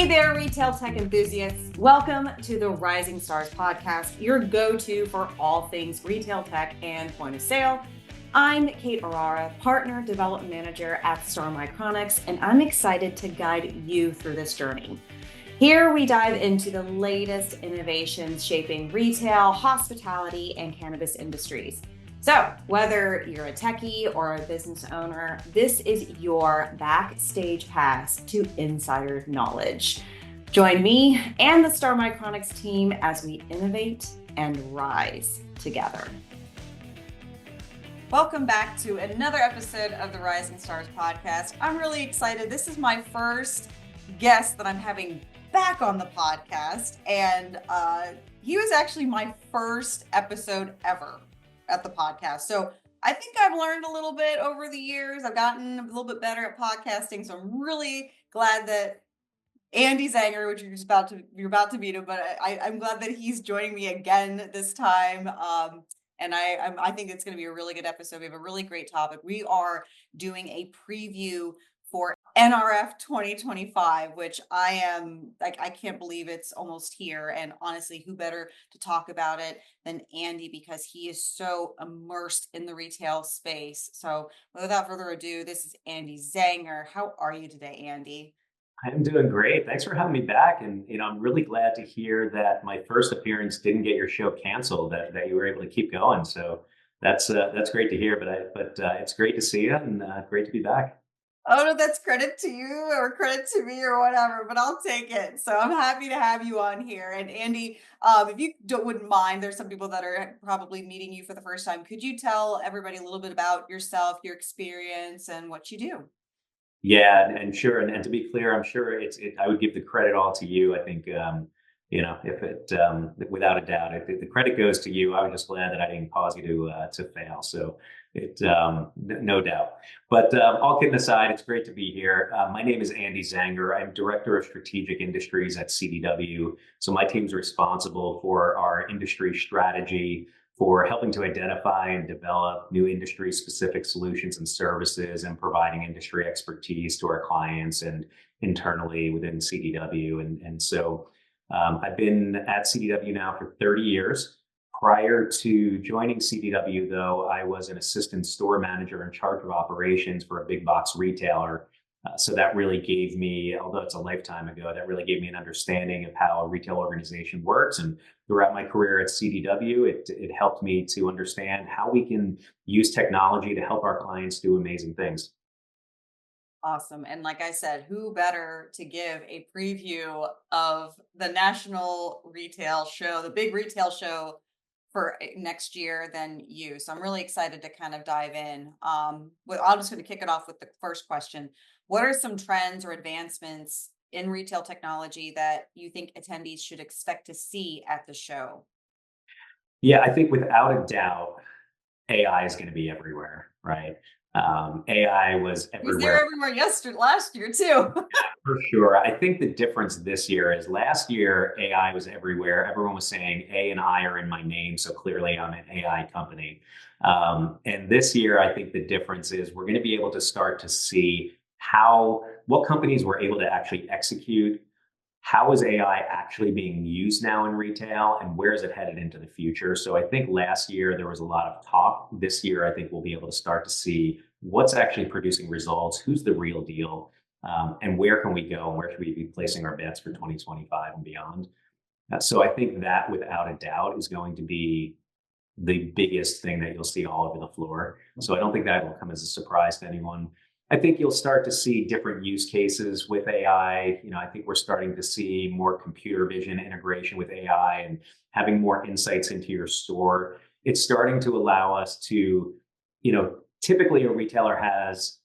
Hey there, retail tech enthusiasts. Welcome to the Rising Stars podcast, your go-to for all things retail tech and point of sale. I'm Kate Orara, Partner Development Manager at Star Micronics, and I'm excited to guide you through this journey. Here we dive into the latest innovations shaping retail, hospitality, and cannabis industries. So whether you're a techie or a business owner, this is your backstage pass to insider knowledge. Join me and the Star Micronics team as we innovate and rise together. Welcome back to another episode of the Rising Stars podcast. I'm really excited. This is my first guest that I'm having back on the podcast, and he was actually my first episode ever at the podcast. So I think I've learned a little bit over the years. I've gotten a little bit better at podcasting. So I'm really glad that Andy Szanger, which you're about to meet him, but I'm glad that he's joining me again this time. And I think it's going to be a really good episode. We have a really great topic. We are doing a preview for NRF 2025, which I can't believe it's almost here. And honestly, who better to talk about it than Andy, because he is so immersed in the retail space. So without further ado, this is Andy Szanger. How are you today, Andy? I'm doing great. Thanks for having me back. And I'm really glad to hear that my first appearance didn't get your show canceled. That you were able to keep going. So that's great to hear. But it's great to see you and great to be back. I don't know if that's credit to you or credit to me or whatever, but I'll take it. So I'm happy to have you on here. And Andy, if you wouldn't mind, there's some people that are probably meeting you for the first time. Could you tell everybody a little bit about yourself, your experience, and what you do? Yeah, and sure. And to be clear, I'm sure I would give the credit all to you. I think if it without a doubt, if the credit goes to you, I was just glad that I didn't cause you to fail. So no doubt. But all kidding aside, it's great to be here. My name is Andy Szanger. I'm Director of Strategic Industries at CDW. So my team's responsible for our industry strategy, for helping to identify and develop new industry-specific solutions and services, and providing industry expertise to our clients and internally within CDW. And so I've been at CDW now for 30 years. Prior to joining CDW, though, I was an assistant store manager in charge of operations for a big box retailer. So that really gave me, although it's a lifetime ago, that really gave me an understanding of how a retail organization works. And throughout my career at CDW, it helped me to understand how we can use technology to help our clients do amazing things. Awesome. And like I said, who better to give a preview of the national retail show, the big retail show for next year than you. So I'm really excited to kind of dive in. I'm just going to kick it off with the first question. What are some trends or advancements in retail technology that you think attendees should expect to see at the show? Yeah, I think without a doubt, AI is going to be everywhere, right? AI was It was there everywhere. everywhere last year too. For sure. I think the difference this year is last year, AI was everywhere. Everyone was saying A and I are in my name. So clearly I'm an AI company. And this year, I think the difference is we're going to be able to start to see what companies were able to actually execute. How is AI actually being used now in retail, and where is it headed into the future? So I think last year there was a lot of talk. This year, I think we'll be able to start to see what's actually producing results, who's the real deal, and where can we go, and where should we be placing our bets for 2025 and beyond. So I think that without a doubt is going to be the biggest thing that you'll see all over the floor. So I don't think that will come as a surprise to anyone. I think you'll start to see different use cases with AI. I think we're starting to see more computer vision integration with AI and having more insights into your store. It's starting to allow us to, typically a retailer has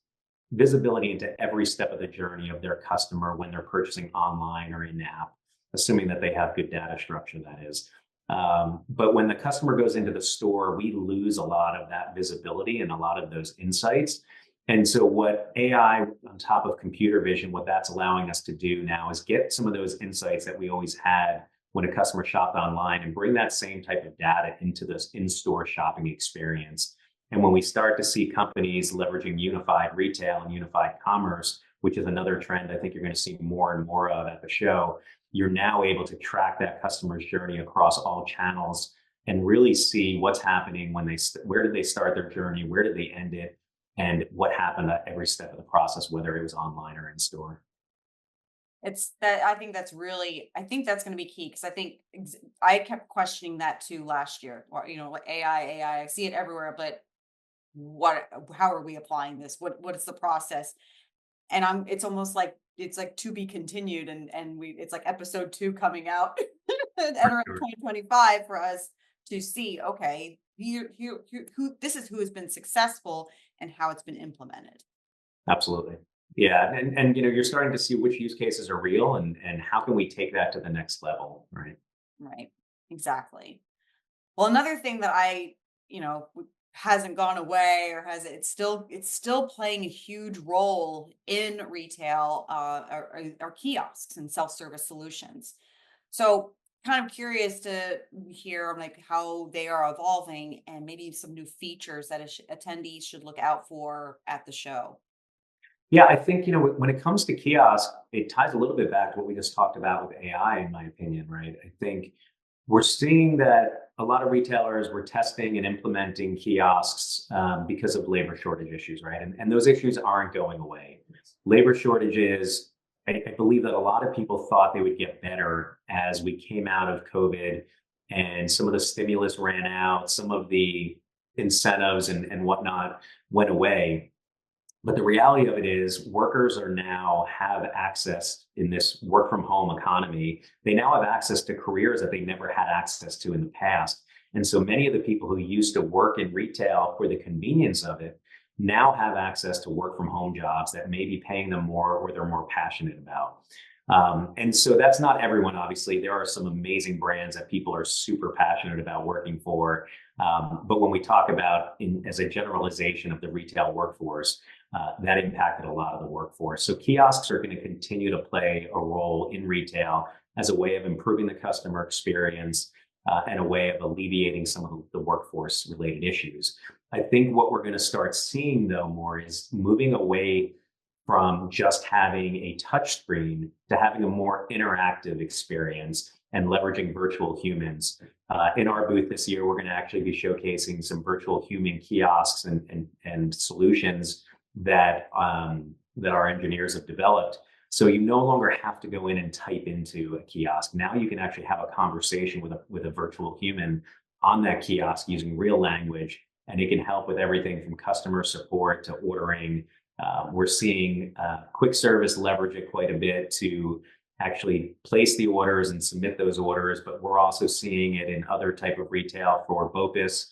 visibility into every step of the journey of their customer when they're purchasing online or in app, assuming that they have good data structure, that is. But when the customer goes into the store, we lose a lot of that visibility and a lot of those insights. And so what AI on top of computer vision, what that's allowing us to do now is get some of those insights that we always had when a customer shopped online and bring that same type of data into this in-store shopping experience. And when we start to see companies leveraging unified retail and unified commerce which is another trend I think you're going to see more and more of at the show. You're now able to track that customer's journey across all channels and really see what's happening when where did they start their journey, where did they end it, and what happened at every step of the process, whether it was online or in store. It's that I think that's really, I think that's going to be key because I think I kept questioning that too last year. Or, like AI, I see it everywhere, but how are we applying this? What is the process? And it's almost like it's like to be continued, and it's like episode 2 coming out at NRF Sure. 2025 for us to see, okay, who this is, who has been successful and how it's been implemented. Absolutely. Yeah. And you're starting to see which use cases are real and how can we take that to the next level, right? Right. Exactly. Well, another thing that hasn't gone away, or has it's still playing a huge role in retail, are kiosks and self-service solutions. So kind of curious to hear like how they are evolving and maybe some new features that attendees should look out for at the show. Yeah, I think, when it comes to kiosk, it ties a little bit back to what we just talked about with AI, in my opinion, right? I think we're seeing that a lot of retailers were testing and implementing kiosks because of labor shortage issues, right? And those issues aren't going away. Labor shortages, I believe that a lot of people thought they would get better as we came out of COVID and some of the stimulus ran out, some of the incentives and whatnot went away. But the reality of it is workers are now have access in this work from home economy. They now have access to careers that they never had access to in the past. And so many of the people who used to work in retail for the convenience of it now have access to work from home jobs that may be paying them more or they're more passionate about. And so that's not everyone, obviously. There are some amazing brands that people are super passionate about working for. But when we talk about as a generalization of the retail workforce, that impacted a lot of the workforce. So kiosks are going to continue to play a role in retail as a way of improving the customer experience and a way of alleviating some of the workforce related issues. I think what we're going to start seeing, though, more is moving away from just having a touch screen to having a more interactive experience and leveraging virtual humans. In our booth this year, we're going to actually be showcasing some virtual human kiosks and solutions that that our engineers have developed. So you no longer have to go in and type into a kiosk. Now you can actually have a conversation with a virtual human on that kiosk using real language, and it can help with everything from customer support to ordering. We're seeing quick service leverage it quite a bit to actually place the orders and submit those orders, but we're also seeing it in other type of retail for BOPIS.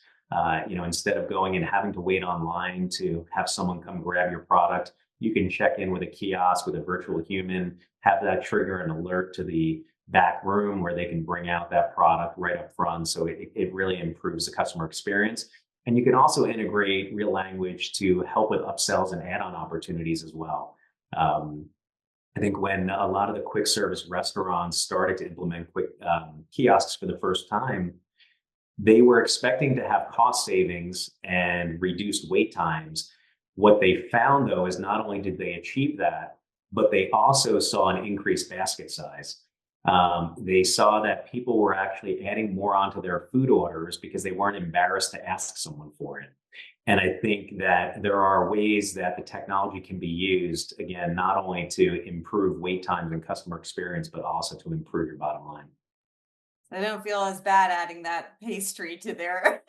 Instead of going and having to wait online to have someone come grab your product, you can check in with a kiosk with a virtual human, have that trigger an alert to the back room where they can bring out that product right up front. So it really improves the customer experience. And you can also integrate real language to help with upsells and add-on opportunities as well. I think when a lot of the quick service restaurants started to implement quick kiosks for the first time, they were expecting to have cost savings and reduced wait times. What they found, though, is not only did they achieve that, but they also saw an increased basket size. They saw that people were actually adding more onto their food orders because they weren't embarrassed to ask someone for it. And I think that there are ways that the technology can be used, again, not only to improve wait times and customer experience, but also to improve your bottom line. I don't feel as bad adding that pastry to their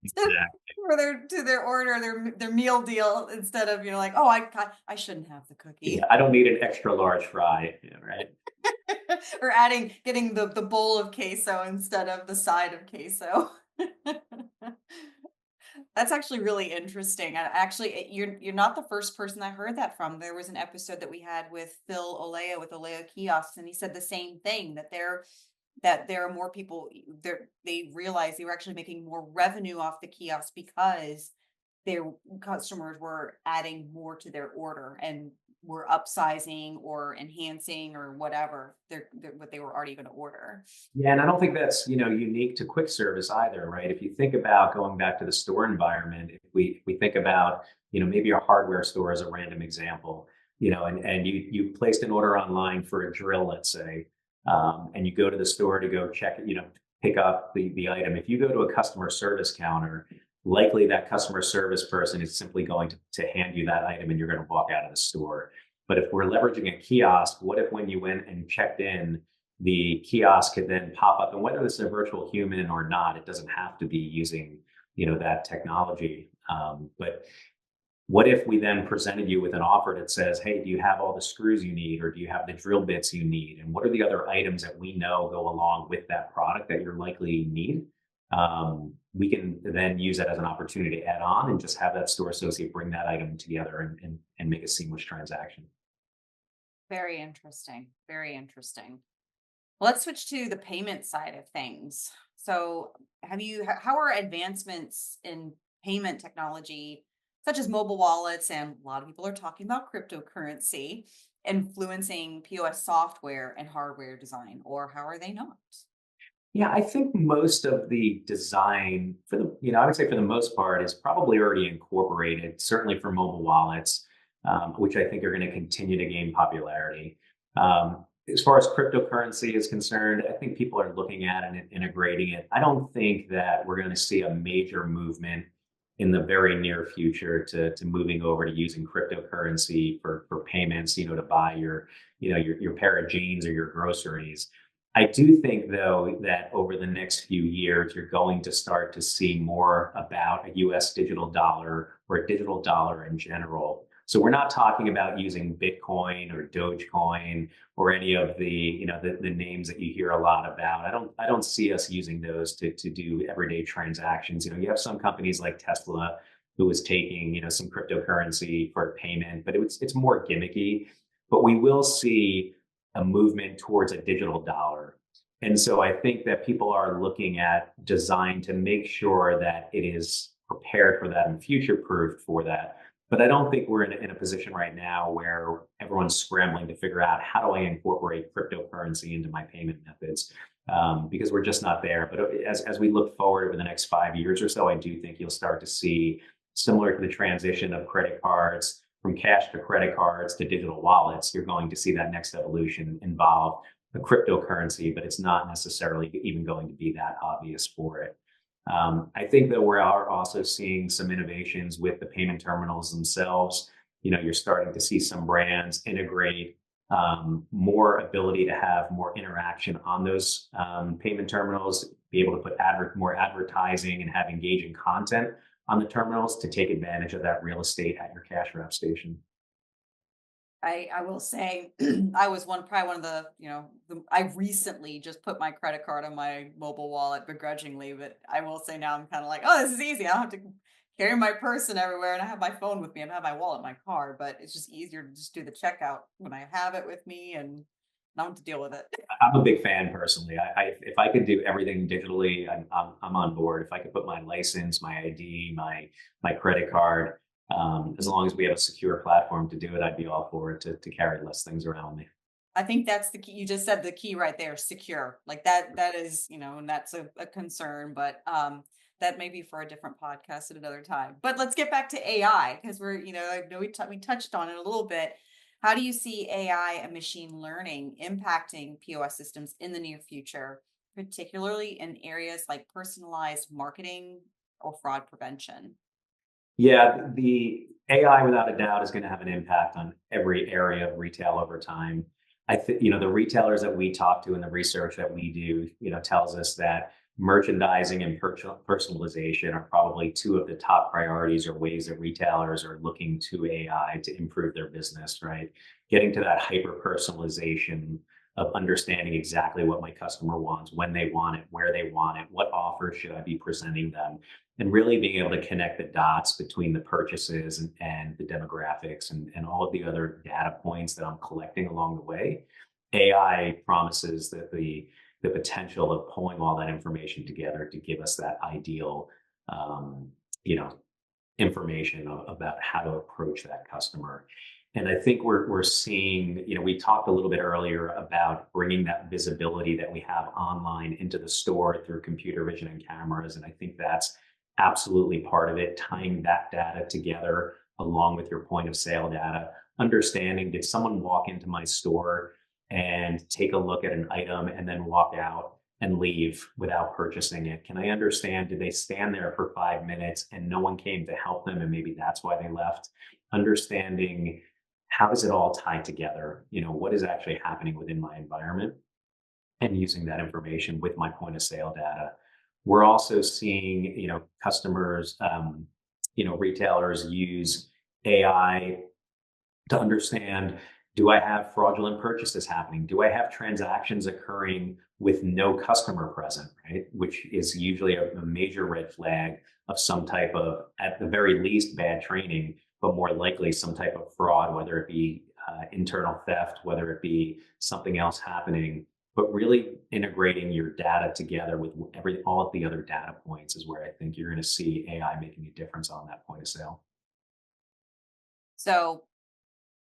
Exactly. to their order, their meal deal, instead of, like, oh, I shouldn't have the Yeah, cookie. I don't need an extra large fry, right? Or getting the bowl of queso instead of the side of queso. That's actually really interesting. And actually, you're not the first person I heard that from. There was an episode that we had with Phil Olea with Olea Kiosks, and he said the same thing, that there are more people there. They realized they were actually making more revenue off the kiosk because their customers were adding more to their order and were upsizing or enhancing or whatever what they were already going to order. Yeah, and I don't think that's unique to quick service either, right? If you think about going back to the store environment, if we think about maybe a hardware store as a random example, and you placed an order online for a drill, let's say, and you go to the store to go check it, pick up the item. If you go to a customer service counter, likely that customer service person is simply going to hand you that item and you're going to walk out of the store. But if we're leveraging a kiosk, what if when you went and checked in, the kiosk could then pop up, and whether this is a virtual human or not, it doesn't have to be using, that technology. But what if we then presented you with an offer that says, hey, do you have all the screws you need, or do you have the drill bits you need? And what are the other items that we know go along with that product that you're likely need? We can then use that as an opportunity to add on and just have that store associate bring that item together and make a seamless transaction. Very interesting. Very interesting. Let's switch to the payment side of things. So, how are advancements in payment technology, such as mobile wallets, and a lot of people are talking about cryptocurrency, influencing POS software and hardware design, or how are they not? Yeah, I think most of the design I would say for the most part is probably already incorporated, certainly for mobile wallets, which I think are going to continue to gain popularity. As far as cryptocurrency is concerned, I think people are looking at it and integrating it. I don't think that we're going to see a major movement in the very near future to moving over to using cryptocurrency for payments, to buy your pair of jeans or your groceries. I do think, though, that over the next few years, you're going to start to see more about a US digital dollar or a digital dollar in general. So we're not talking about using Bitcoin or Dogecoin or any of the names that you hear a lot about. I don't see us using those to do everyday transactions. You have some companies like Tesla who is taking, some cryptocurrency for payment, but it's more gimmicky. But we will see a movement towards a digital dollar. And so I think that people are looking at design to make sure that it is prepared for that and future proofed for that. But I don't think we're in a position right now where everyone's scrambling to figure out how do I incorporate cryptocurrency into my payment methods, because we're just not there. But as we look forward over the next 5 years or so, I do think you'll start to see, similar to the transition of credit cards from cash to credit cards to digital wallets, you're going to see that next evolution involve a cryptocurrency, but it's not necessarily even going to be that obvious for it. I think that we are also seeing some innovations with the payment terminals themselves. You're starting to see some brands integrate more ability to have more interaction on those payment terminals, be able to put more advertising and have engaging content on the terminals to take advantage of that real estate at your cash wrap station. I will say I was probably one of I recently just put my credit card on my mobile wallet begrudgingly, but I will say now I'm kind of like, oh, this is easy. I don't have to carry my person everywhere, and I have my phone with me. I don't have my wallet in my car, but it's just easier to just do the checkout when I have it with me and not have to deal with it. I'm a big fan personally. If I could do everything digitally, I'm on board. If I could put my license, my ID, my credit card, as long as we have a secure platform to do it, I'd be all for it to carry less things around me. I think that's the key. You just said the key right there, secure. Like that is, and that's a concern, but that may be for a different podcast at another time. But let's get back to AI because I know we touched on it a little bit. How do you see AI and machine learning impacting POS systems in the near future, particularly in areas like personalized marketing or fraud prevention? Yeah, the AI without a doubt is going to have an impact on every area of retail over time. I think, the retailers that we talk to and the research that we do, tells us that merchandising and personalization are probably two of the top priorities or ways that retailers are looking to AI to improve their business, right? Getting to that hyper personalization of understanding exactly what my customer wants, when they want it, where they want it, what offers should I be presenting them, and really being able to connect the dots between the purchases and the demographics and all of the other data points that I'm collecting along the way. AI promises that the potential of pulling all that information together to give us that ideal, um, you know, information about how to approach that customer. And I think we're seeing, we talked a little bit earlier about bringing that visibility that we have online into the store through computer vision and cameras. And I think that's absolutely part of it, tying that data together along with your point of sale data understanding, did someone walk into my store and take a look at an item and then walk out and leave without purchasing it? Can I understand, did they stand there for 5 minutes and no one came to help them and maybe that's why they left? Understanding, how does it all tie together? What is actually happening within my environment, and using that information with my point of sale data. We're also seeing, customers, retailers use AI to understand, do I have fraudulent purchases happening? Do I have transactions occurring with no customer present, right? Which is usually a major red flag of some type of, at the very least, bad training, but more likely some type of fraud, whether it be internal theft, whether it be something else happening. But really integrating your data together with all of the other data points is where I think you're going to see AI making a difference on that point of sale. So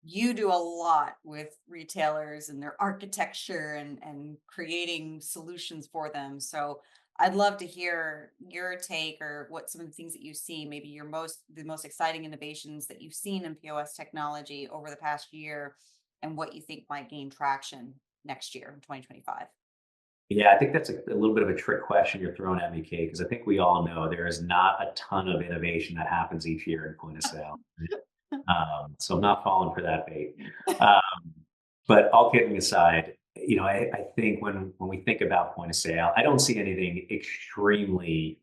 you do a lot with retailers and their architecture and creating solutions for them. So I'd love to hear your take or what some of the things that you see, maybe the most exciting innovations that you've seen in POS technology over the past year and what you think might gain traction next year in 2025. Yeah, I think that's a little bit of a trick question you're throwing at me, Kate, because I think we all know there is not a ton of innovation that happens each year in point of sale. So I'm not falling for that bait. Um, but all kidding aside, I think when we think about point of sale, I don't see anything extremely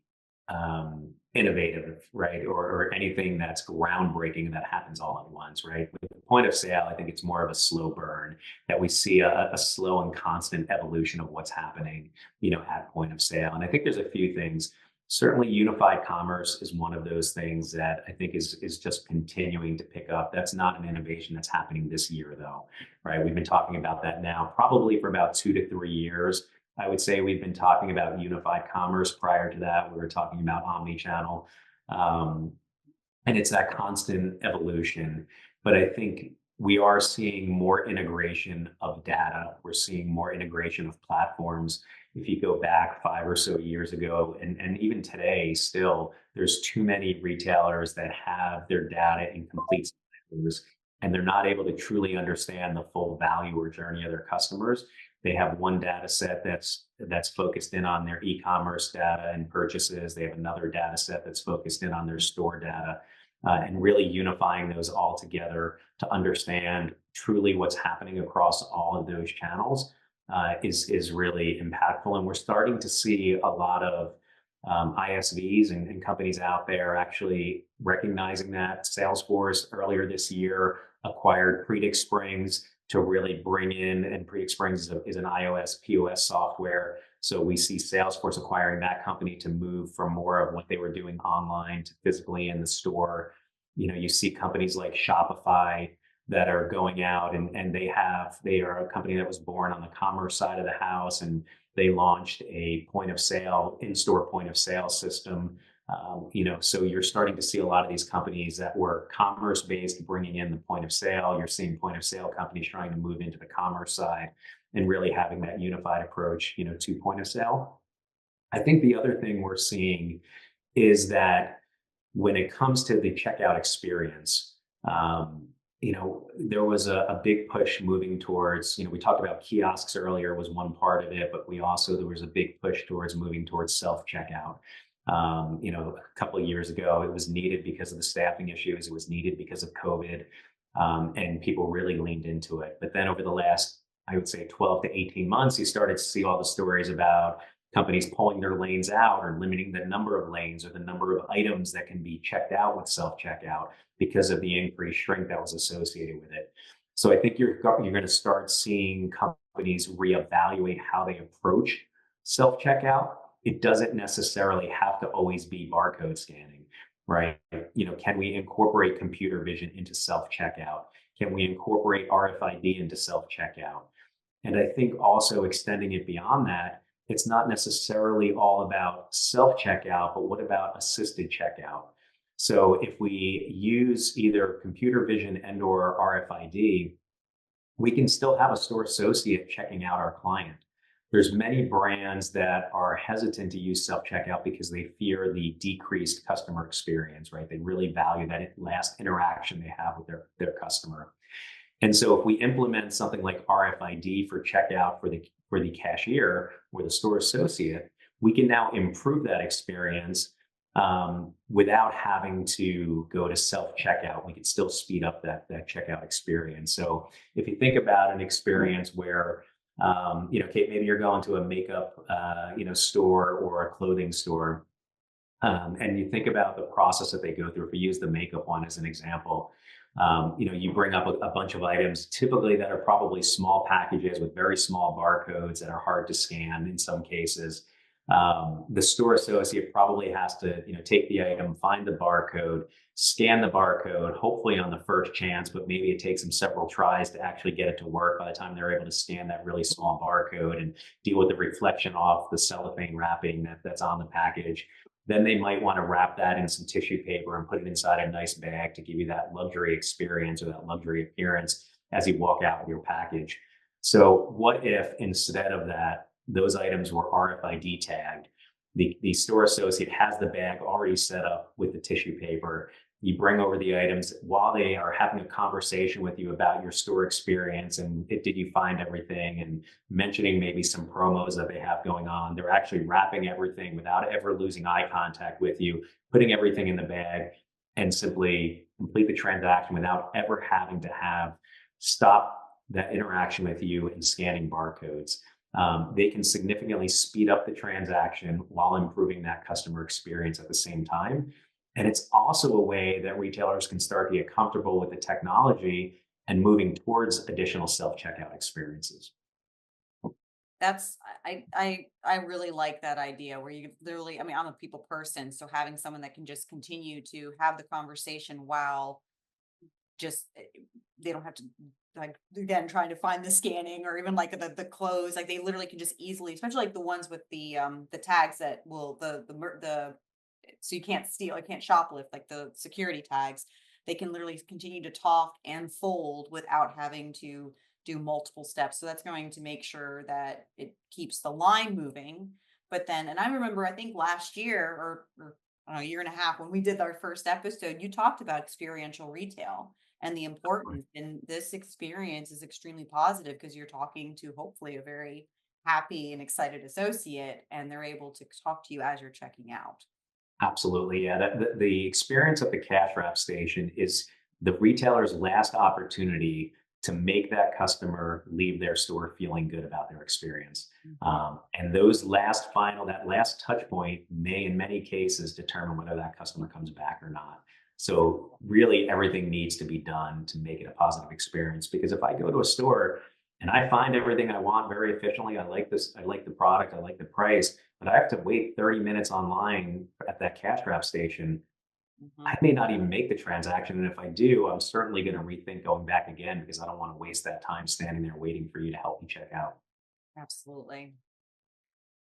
innovative, right? Or anything that's groundbreaking and that happens all at once, right? With the point of sale, I think it's more of a slow burn, that we see a slow and constant evolution of what's happening, at point of sale. And I think there's a few things. Certainly, unified commerce is one of those things that I think is just continuing to pick up. That's not an innovation that's happening this year, though, right? We've been talking about that now probably for about 2 to 3 years. I would say we've been talking about unified commerce. Prior to that, we were talking about omni-channel. Um, and it's that constant evolution. But I think we are seeing more integration of data. We're seeing more integration of platforms. If you go back 5 or so years ago, and even today, still, there's too many retailers that have their data in complete silos, and they're not able to truly understand the full value or journey of their customers. They have one data set that's focused in on their e-commerce data and purchases. They have another data set that's focused in on their store data, and really unifying those all together to understand truly what's happening across all of those channels is really impactful. And we're starting to see a lot of ISVs and companies out there actually recognizing that. Salesforce earlier this year acquired Predix Springs to really bring in, and Predix Springs is an iOS POS software. So we see Salesforce acquiring that company to move from more of what they were doing online to physically in the store. You see companies like Shopify that are going out, and they are a company that was born on the commerce side of the house, and they launched a in-store point of sale system. So you're starting to see a lot of these companies that were commerce based bringing in the point of sale. You're seeing point of sale companies trying to move into the commerce side and really having that unified approach, to point of sale. I think the other thing we're seeing is that when it comes to the checkout experience, there was a big push moving towards, we talked about kiosks earlier was one part of it, but there was a big push towards moving towards self-checkout. A couple of years ago, it was needed because of the staffing issues. It was needed because of COVID, and people really leaned into it. But then over the last, I would say, 12 to 18 months, you started to see all the stories about companies pulling their lanes out or limiting the number of lanes or the number of items that can be checked out with self-checkout because of the increased shrink that was associated with it. So I think you're going to start seeing companies reevaluate how they approach self-checkout. It doesn't necessarily have to always be barcode scanning, right? Can we incorporate computer vision into self-checkout? Can we incorporate RFID into self-checkout? And I think also extending it beyond that, it's not necessarily all about self-checkout, but what about assisted checkout? So if we use either computer vision and or RFID, we can still have a store associate checking out our client. There's many brands that are hesitant to use self-checkout because they fear the decreased customer experience, right? They really value that last interaction they have with their customer. And so if we implement something like RFID for checkout for the cashier or the store associate, we can now improve that experience without having to go to self checkout. We can still speed up that checkout experience. So if you think about an experience where Kate, maybe you're going to a makeup store or a clothing store, and you think about the process that they go through. If we use the makeup one as an example, you bring up a bunch of items, typically that are probably small packages with very small barcodes that are hard to scan in some cases. The store associate probably has to, take the item, find the barcode, scan the barcode, hopefully on the first chance, but maybe it takes them several tries to actually get it to work by the time they're able to scan that really small barcode and deal with the reflection off the cellophane wrapping that's on the package. Then they might want to wrap that in some tissue paper and put it inside a nice bag to give you that luxury experience or that luxury appearance as you walk out with your package. So what if instead of that, those items were RFID tagged? The store associate has the bag already set up with the tissue paper. You bring over the items while they are having a conversation with you about your store experience and did you find everything, and mentioning maybe some promos that they have going on. They're actually wrapping everything without ever losing eye contact with you, putting everything in the bag, and simply complete the transaction without ever having to have stop that interaction with you and scanning barcodes. They can significantly speed up the transaction while improving that customer experience at the same time. And it's also a way that retailers can start to get comfortable with the technology and moving towards additional self-checkout experiences. That's I really like that idea where you literally, I mean, I'm a people person, so having someone that can just continue to have the conversation while just they don't have to, like, again, trying to find the scanning or even like the clothes, like they literally can just easily, especially like the ones with the tags that will the so you can't steal, you can't shoplift, like the security tags. They can literally continue to talk and fold without having to do multiple steps. So that's going to make sure that it keeps the line moving. But then, and I remember, I think last year or I don't know, a year and a half, when we did our first episode, you talked about experiential retail and the importance. And this experience is extremely positive because you're talking to hopefully a very happy and excited associate, and they're able to talk to you as you're checking out. Absolutely. Yeah. The experience at the cash wrap station is the retailer's last opportunity to make that customer leave their store feeling good about their experience. Mhm. And that last touch point may, in many cases, determine whether that customer comes back or not. So really everything needs to be done to make it a positive experience. Because if I go to a store and I find everything I want very efficiently, I like this, I like the product, I like the price, but I have to wait 30 minutes online at that cash wrap station, I Mhm. may not even make the transaction. And if I do, I'm certainly going to rethink going back again because I don't want to waste that time standing there waiting for you to help me check out. Absolutely.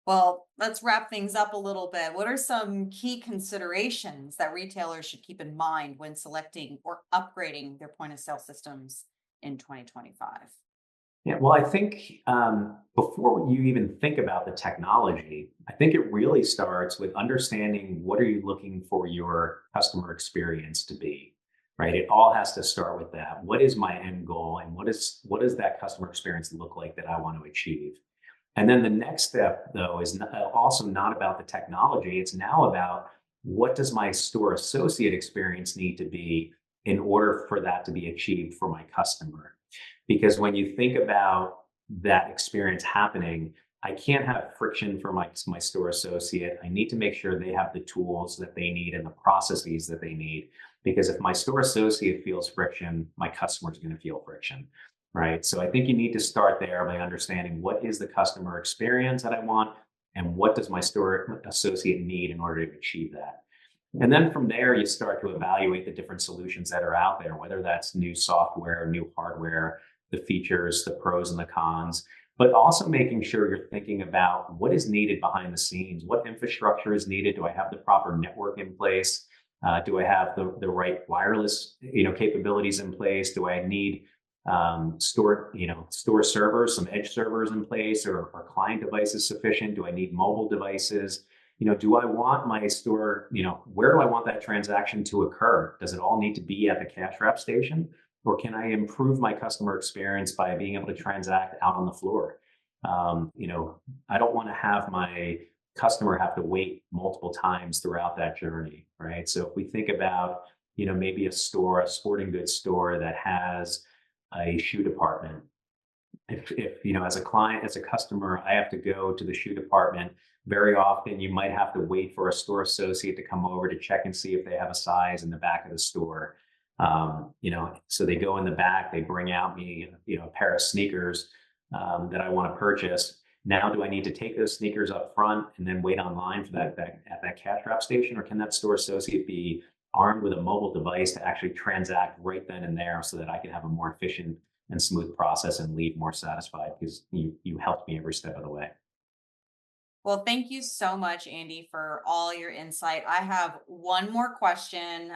Well, let's wrap things up a little bit. What are some key considerations that retailers should keep in mind when selecting or upgrading their point of sale systems in 2025? Yeah, well, I think before you even think about the technology, I think it really starts with understanding what are you looking for your customer experience to be, right? It all has to start with that. What is my end goal, and what does that customer experience look like that I want to achieve? And then the next step, though, is also not about the technology. It's now about what does my store associate experience need to be in order for that to be achieved for my customer? Because when you think about that experience happening, I can't have friction for my store associate. I need to make sure they have the tools that they need and the processes that they need. Because if my store associate feels friction, my customer is going to feel friction, right? So I think you need to start there by understanding what is the customer experience that I want and what does my store associate need in order to achieve that. And then from there, you start to evaluate the different solutions that are out there, whether that's new software, new hardware, the features, the pros and the cons, but also making sure you're thinking about what is needed behind the scenes. What infrastructure is needed? Do I have the proper network in place? Do I have the right wireless, capabilities in place? Do I need store servers, some edge servers in place, or are client devices sufficient? Do I need mobile devices? Do I want my store, where do I want that transaction to occur? Does it all need to be at the cash wrap station? Or can I improve my customer experience by being able to transact out on the floor? I don't want to have my customer have to wait multiple times throughout that journey, right? So if we think about, maybe a store, a sporting goods store that has a shoe department, if as a client, as a customer, I have to go to the shoe department very often, you might have to wait for a store associate to come over to check and see if they have a size in the back of the store. So they go in the back, they bring out me, a pair of sneakers that I want to purchase. Now, do I need to take those sneakers up front and then wait online for that at that cash wrap station, or can that store associate be armed with a mobile device to actually transact right then and there, so that I can have a more efficient and smooth process and leave more satisfied because you helped me every step of the way? Well, thank you so much, Andy, for all your insight. I have one more question.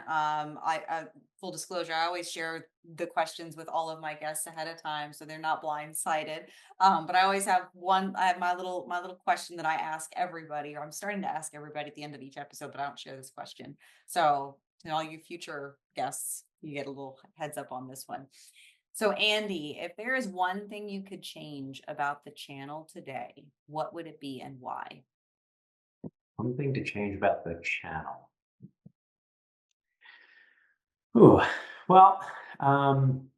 Full disclosure, I always share the questions with all of my guests ahead of time, so they're not blindsided. But I always have one. I have my little question that I ask everybody, or I'm starting to ask everybody at the end of each episode, but I don't share this question. So, to all you future guests, you get a little heads up on this one. So, Andy, if there is one thing you could change about the channel today, what would it be and why? One thing to change about the channel. Ooh, well, um,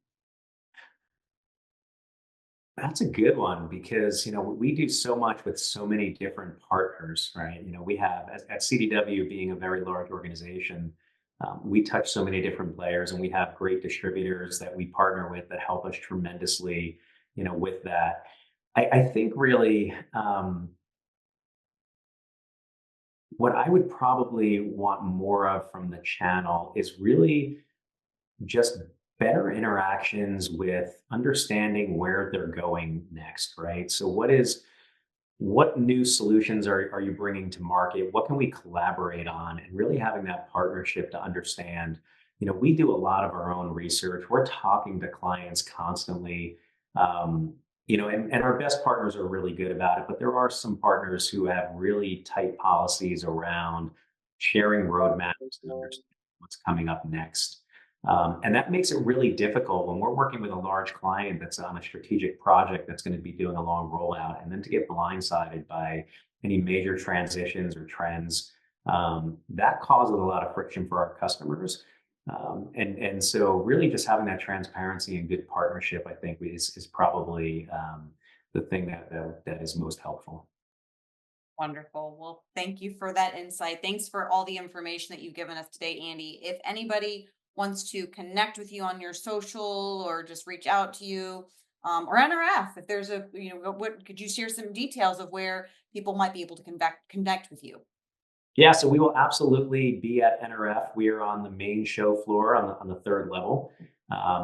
that's a good one because we do so much with so many different partners, right? We have at CDW, being a very large organization, we touch so many different players, and we have great distributors that we partner with that help us tremendously, with that. I think really, what I would probably want more of from the channel is really just better interactions with understanding where they're going next, right? So what new solutions are you bringing to market? What can we collaborate on? And really having that partnership to understand, we do a lot of our own research. We're talking to clients constantly. And our best partners are really good about it, but there are some partners who have really tight policies around sharing roadmaps and understanding what's coming up next. And that makes it really difficult when we're working with a large client that's on a strategic project that's going to be doing a long rollout, and then to get blindsided by any major transitions or trends. That causes a lot of friction for our customers. And so really just having that transparency and good partnership, I think, is probably the thing that is most helpful. Wonderful. Well, thank you for that insight. Thanks for all the information that you've given us today, Andy. If anybody wants to connect with you on your social or just reach out to you, or NRF, if there's what could you share some details of where people might be able to connect with you? Yeah, so we will absolutely be at NRF. We are on the main show floor on the third level.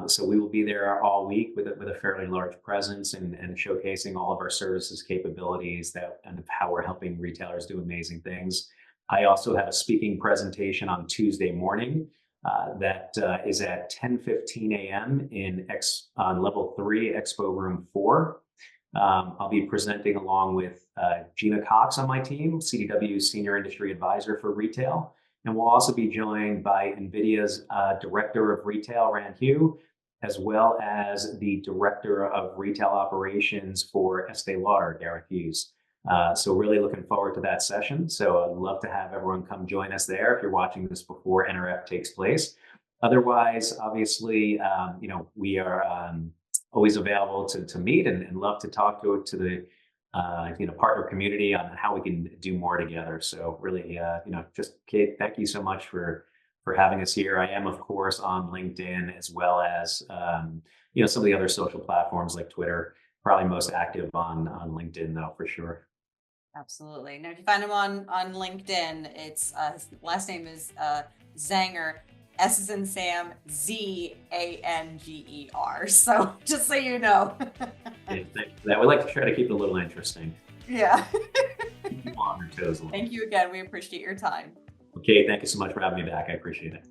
So we will be there all week with a fairly large presence, and showcasing all of our services capabilities and how we're helping retailers do amazing things. I also have a speaking presentation on Tuesday morning that is at 10:15 a.m. On level 3, Expo Room 4. I'll be presenting along with Gina Cox on my team, CDW's Senior Industry Advisor for Retail. And we'll also be joined by NVIDIA's Director of Retail, Ran Hugh, as well as the Director of Retail Operations for Estee Lauder, Gareth Hughes. So really looking forward to that session. So I'd love to have everyone come join us there if you're watching this before NRF takes place. Otherwise, obviously, we are always available to meet, and love to talk to the partner community on how we can do more together. So really, just Kate, thank you so much for having us here. I am, of course, on LinkedIn, as well as some of the other social platforms like Twitter. Probably most active on LinkedIn, though, for sure. Absolutely. Now, if you find him on LinkedIn, it's his last name is Zanger. S is in Sam, Zanger. So just so you know. Yeah, thank you for that. We like to try to keep it a little interesting. Yeah. Keep people on their toes a little. Thank you again. We appreciate your time. Okay, thank you so much for having me back. I appreciate it.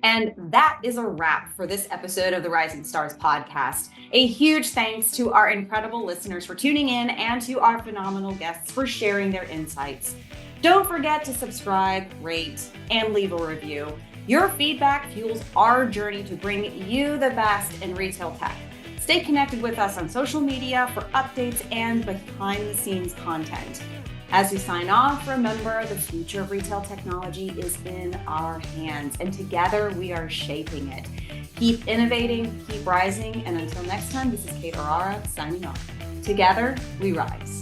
And that is a wrap for this episode of the Rising Stars podcast. A huge thanks to our incredible listeners for tuning in, and to our phenomenal guests for sharing their insights. Don't forget to subscribe, rate, and leave a review. Your feedback fuels our journey to bring you the best in retail tech. Stay connected with us on social media for updates and behind-the-scenes content. As we sign off, remember the future of retail technology is in our hands, and together we are shaping it. Keep innovating, keep rising, and until next time, this is Kate Orara signing off. Together, we rise.